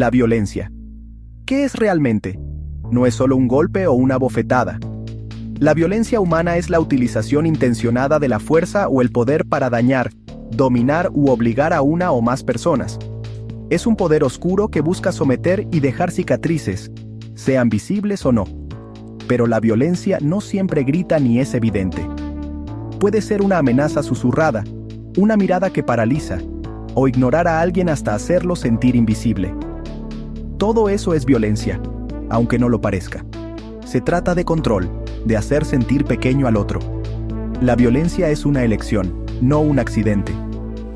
La violencia. ¿Qué es realmente? No es solo un golpe o una bofetada. La violencia humana es la utilización intencionada de la fuerza o el poder para dañar, dominar u obligar a una o más personas. Es un poder oscuro que busca someter y dejar cicatrices, sean visibles o no. Pero la violencia no siempre grita ni es evidente. Puede ser una amenaza susurrada, una mirada que paraliza, o ignorar a alguien hasta hacerlo sentir invisible. Todo eso es violencia, aunque no lo parezca. Se trata de control, de hacer sentir pequeño al otro. La violencia es una elección, no un accidente.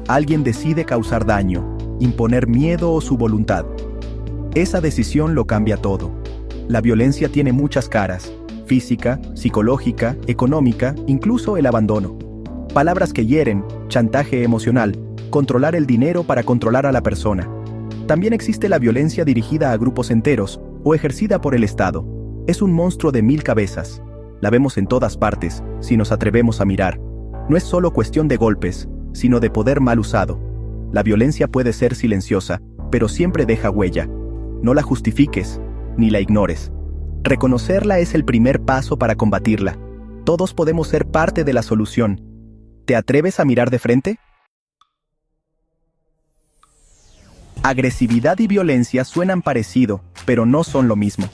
Alguien decide causar daño, imponer miedo o su voluntad. Esa decisión lo cambia todo. La violencia tiene muchas caras: física, psicológica, económica, incluso el abandono. Palabras que hieren, chantaje emocional, controlar el dinero para controlar a la persona. También existe la violencia dirigida a grupos enteros o ejercida por el Estado. Es un monstruo de 1000 cabezas. La vemos en todas partes, si nos atrevemos a mirar. No es solo cuestión de golpes, sino de poder mal usado. La violencia puede ser silenciosa, pero siempre deja huella. No la justifiques, ni la ignores. Reconocerla es el primer paso para combatirla. Todos podemos ser parte de la solución. ¿Te atreves a mirar de frente? Agresividad y violencia suenan parecido, pero no son lo mismo.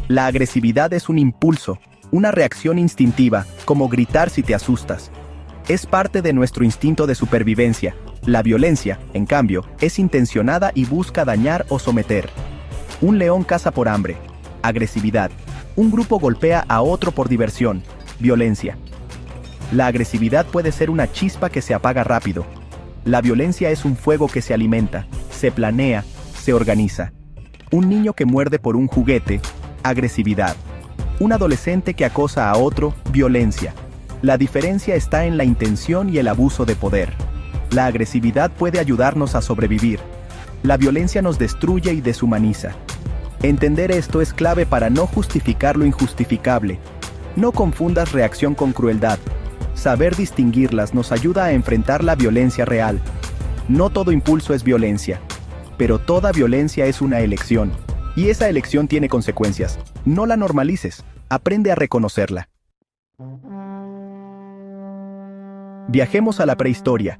La agresividad es un impulso, una reacción instintiva, como gritar si te asustas. Es parte de nuestro instinto de supervivencia. La violencia, en cambio, es intencionada y busca dañar o someter. Un león caza por hambre. Agresividad. Un grupo golpea a otro por diversión. Violencia. La agresividad puede ser una chispa que se apaga rápido. La violencia es un fuego que se alimenta, se planea, se organiza. Un niño que muerde por un juguete, agresividad. Un adolescente que acosa a otro, violencia. La diferencia está en la intención y el abuso de poder. La agresividad puede ayudarnos a sobrevivir. La violencia nos destruye y deshumaniza. Entender esto es clave para no justificar lo injustificable. No confundas reacción con crueldad. Saber distinguirlas nos ayuda a enfrentar la violencia real. No todo impulso es violencia, pero toda violencia es una elección. Y esa elección tiene consecuencias. No la normalices, aprende a reconocerla. Viajemos a la prehistoria.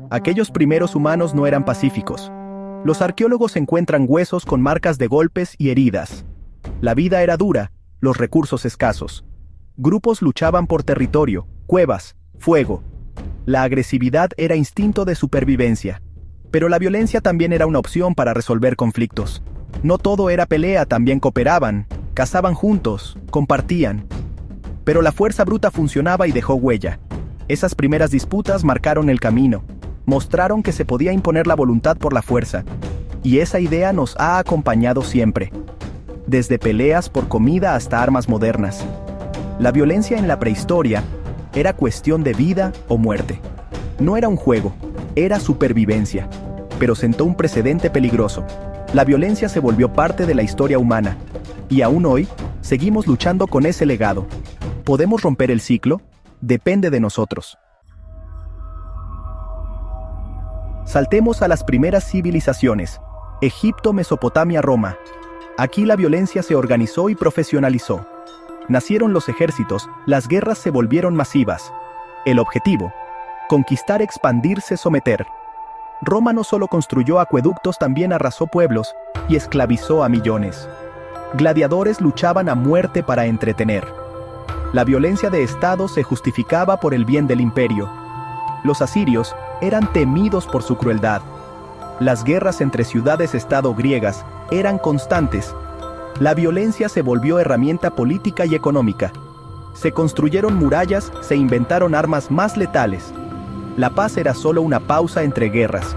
Aquellos primeros humanos no eran pacíficos. Los arqueólogos encuentran huesos con marcas de golpes y heridas. La vida era dura, los recursos escasos. Grupos luchaban por territorio, cuevas, fuego. La agresividad era instinto de supervivencia. Pero la violencia también era una opción para resolver conflictos. No todo era pelea, también cooperaban, cazaban juntos, compartían. Pero la fuerza bruta funcionaba y dejó huella. Esas primeras disputas marcaron el camino. Mostraron que se podía imponer la voluntad por la fuerza. Y esa idea nos ha acompañado siempre. Desde peleas por comida hasta armas modernas. La violencia en la prehistoria era cuestión de vida o muerte. No era un juego, era supervivencia. Pero sentó un precedente peligroso. La violencia se volvió parte de la historia humana. Y aún hoy, seguimos luchando con ese legado. ¿Podemos romper el ciclo? Depende de nosotros. Saltemos a las primeras civilizaciones. Egipto, Mesopotamia, Roma. Aquí la violencia se organizó y profesionalizó. Nacieron los ejércitos, las guerras se volvieron masivas. El objetivo: conquistar, expandirse, someter. Roma no solo construyó acueductos, también arrasó pueblos y esclavizó a millones. Gladiadores luchaban a muerte para entretener. La violencia de Estado se justificaba por el bien del imperio. Los asirios eran temidos por su crueldad. Las guerras entre ciudades-estado griegas eran constantes. La violencia se volvió herramienta política y económica. Se construyeron murallas, se inventaron armas más letales. La paz era solo una pausa entre guerras.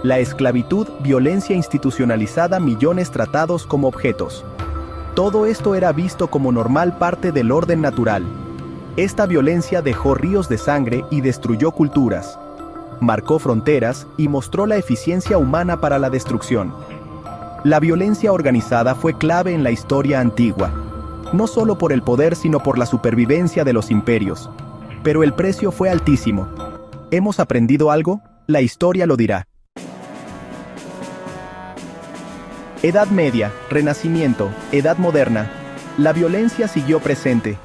La esclavitud, violencia institucionalizada, millones tratados como objetos. Todo esto era visto como normal, parte del orden natural. Esta violencia dejó ríos de sangre y destruyó culturas. Marcó fronteras y mostró la eficiencia humana para la destrucción. La violencia organizada fue clave en la historia antigua, no solo por el poder sino por la supervivencia de los imperios. Pero el precio fue altísimo. ¿Hemos aprendido algo? La historia lo dirá. Edad Media, Renacimiento, Edad Moderna. La violencia siguió presente.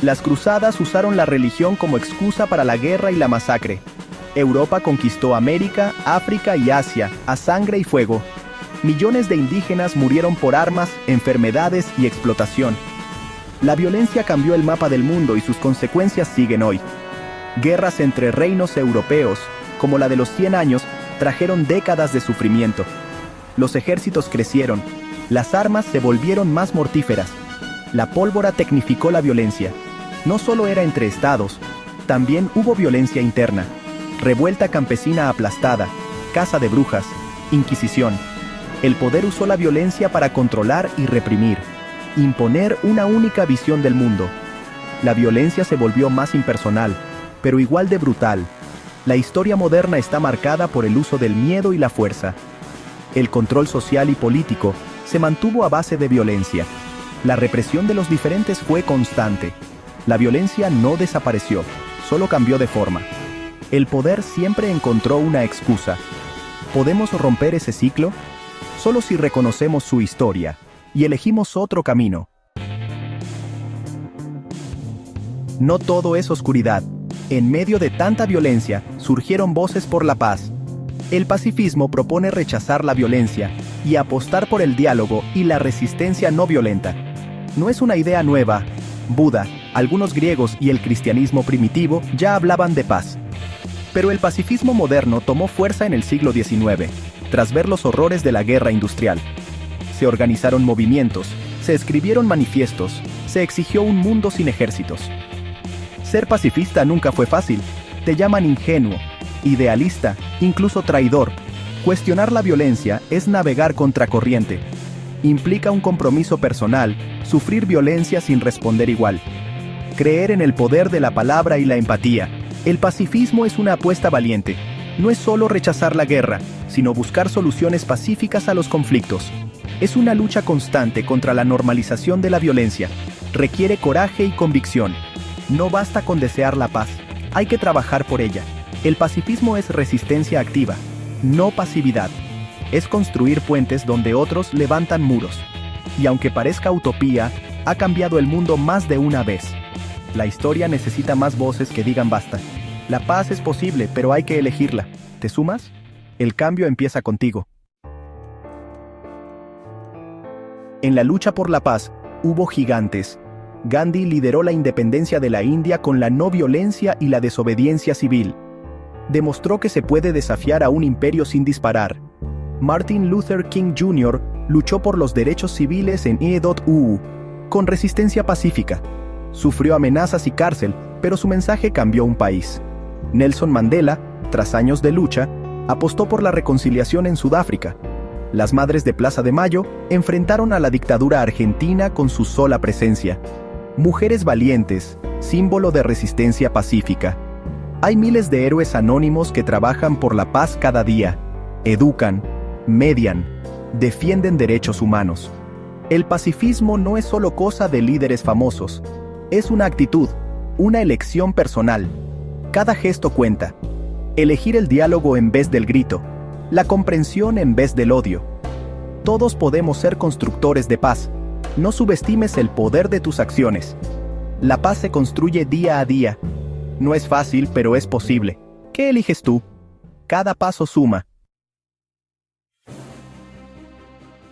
Las cruzadas usaron la religión como excusa para la guerra y la masacre. Europa conquistó América, África y Asia, a sangre y fuego. Millones de indígenas murieron por armas, enfermedades y explotación. La violencia cambió el mapa del mundo y sus consecuencias siguen hoy. Guerras entre reinos europeos, como la de los 100 años, trajeron décadas de sufrimiento. Los ejércitos crecieron, las armas se volvieron más mortíferas. La pólvora tecnificó la violencia. No solo era entre estados, también hubo violencia interna. Revuelta campesina aplastada, caza de brujas, inquisición. El poder usó la violencia para controlar y reprimir, imponer una única visión del mundo. La violencia se volvió más impersonal, pero igual de brutal. La historia moderna está marcada por el uso del miedo y la fuerza. El control social y político se mantuvo a base de violencia. La represión de los diferentes fue constante. La violencia no desapareció, solo cambió de forma. El poder siempre encontró una excusa. ¿Podemos romper ese ciclo? Solo si reconocemos su historia y elegimos otro camino. No todo es oscuridad. En medio de tanta violencia, surgieron voces por la paz. El pacifismo propone rechazar la violencia y apostar por el diálogo y la resistencia no violenta. No es una idea nueva. Buda, algunos griegos y el cristianismo primitivo ya hablaban de paz. Pero el pacifismo moderno tomó fuerza en el siglo XIX, tras ver los horrores de la guerra industrial. Se organizaron movimientos, se escribieron manifiestos, se exigió un mundo sin ejércitos. Ser pacifista nunca fue fácil. Te llaman ingenuo, idealista, incluso traidor. Cuestionar la violencia es navegar contracorriente. Implica un compromiso personal, sufrir violencia sin responder igual. Creer en el poder de la palabra y la empatía. El pacifismo es una apuesta valiente. No es solo rechazar la guerra, sino buscar soluciones pacíficas a los conflictos. Es una lucha constante contra la normalización de la violencia. Requiere coraje y convicción. No basta con desear la paz, hay que trabajar por ella. El pacifismo es resistencia activa, no pasividad. Es construir puentes donde otros levantan muros. Y aunque parezca utopía, ha cambiado el mundo más de una vez. La historia necesita más voces que digan basta. La paz es posible, pero hay que elegirla. ¿Te sumas? El cambio empieza contigo. En la lucha por la paz, hubo gigantes. Gandhi lideró la independencia de la India con la no violencia y la desobediencia civil. Demostró que se puede desafiar a un imperio sin disparar. Martin Luther King Jr. luchó por los derechos civiles en EWU, con resistencia pacífica. Sufrió amenazas y cárcel, pero su mensaje cambió un país. Nelson Mandela, tras años de lucha, apostó por la reconciliación en Sudáfrica. Las Madres de Plaza de Mayo enfrentaron a la dictadura argentina con su sola presencia. Mujeres valientes, símbolo de resistencia pacífica. Hay miles de héroes anónimos que trabajan por la paz cada día. Educan, median, defienden derechos humanos. El pacifismo no es solo cosa de líderes famosos. Es una actitud, una elección personal. Cada gesto cuenta. Elegir el diálogo en vez del grito. La comprensión en vez del odio. Todos podemos ser constructores de paz. No subestimes el poder de tus acciones. La paz se construye día a día. No es fácil, pero es posible. ¿Qué eliges tú? Cada paso suma.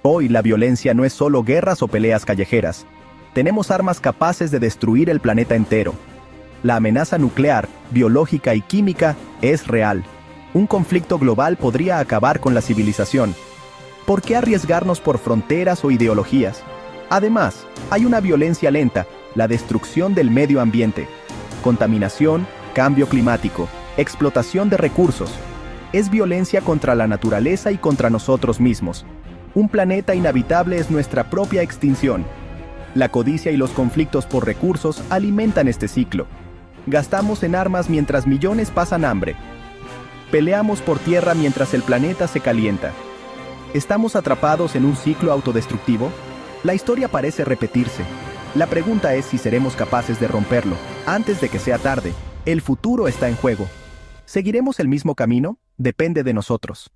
Hoy la violencia no es solo guerras o peleas callejeras. Tenemos armas capaces de destruir el planeta entero. La amenaza nuclear, biológica y química es real. Un conflicto global podría acabar con la civilización. ¿Por qué arriesgarnos por fronteras o ideologías? Además, hay una violencia lenta, la destrucción del medio ambiente. Contaminación, cambio climático, explotación de recursos. Es violencia contra la naturaleza y contra nosotros mismos. Un planeta inhabitable es nuestra propia extinción. La codicia y los conflictos por recursos alimentan este ciclo. Gastamos en armas mientras millones pasan hambre. Peleamos por tierra mientras el planeta se calienta. ¿Estamos atrapados en un ciclo autodestructivo? La historia parece repetirse. La pregunta es si seremos capaces de romperlo, antes de que sea tarde. El futuro está en juego. ¿Seguiremos el mismo camino? Depende de nosotros.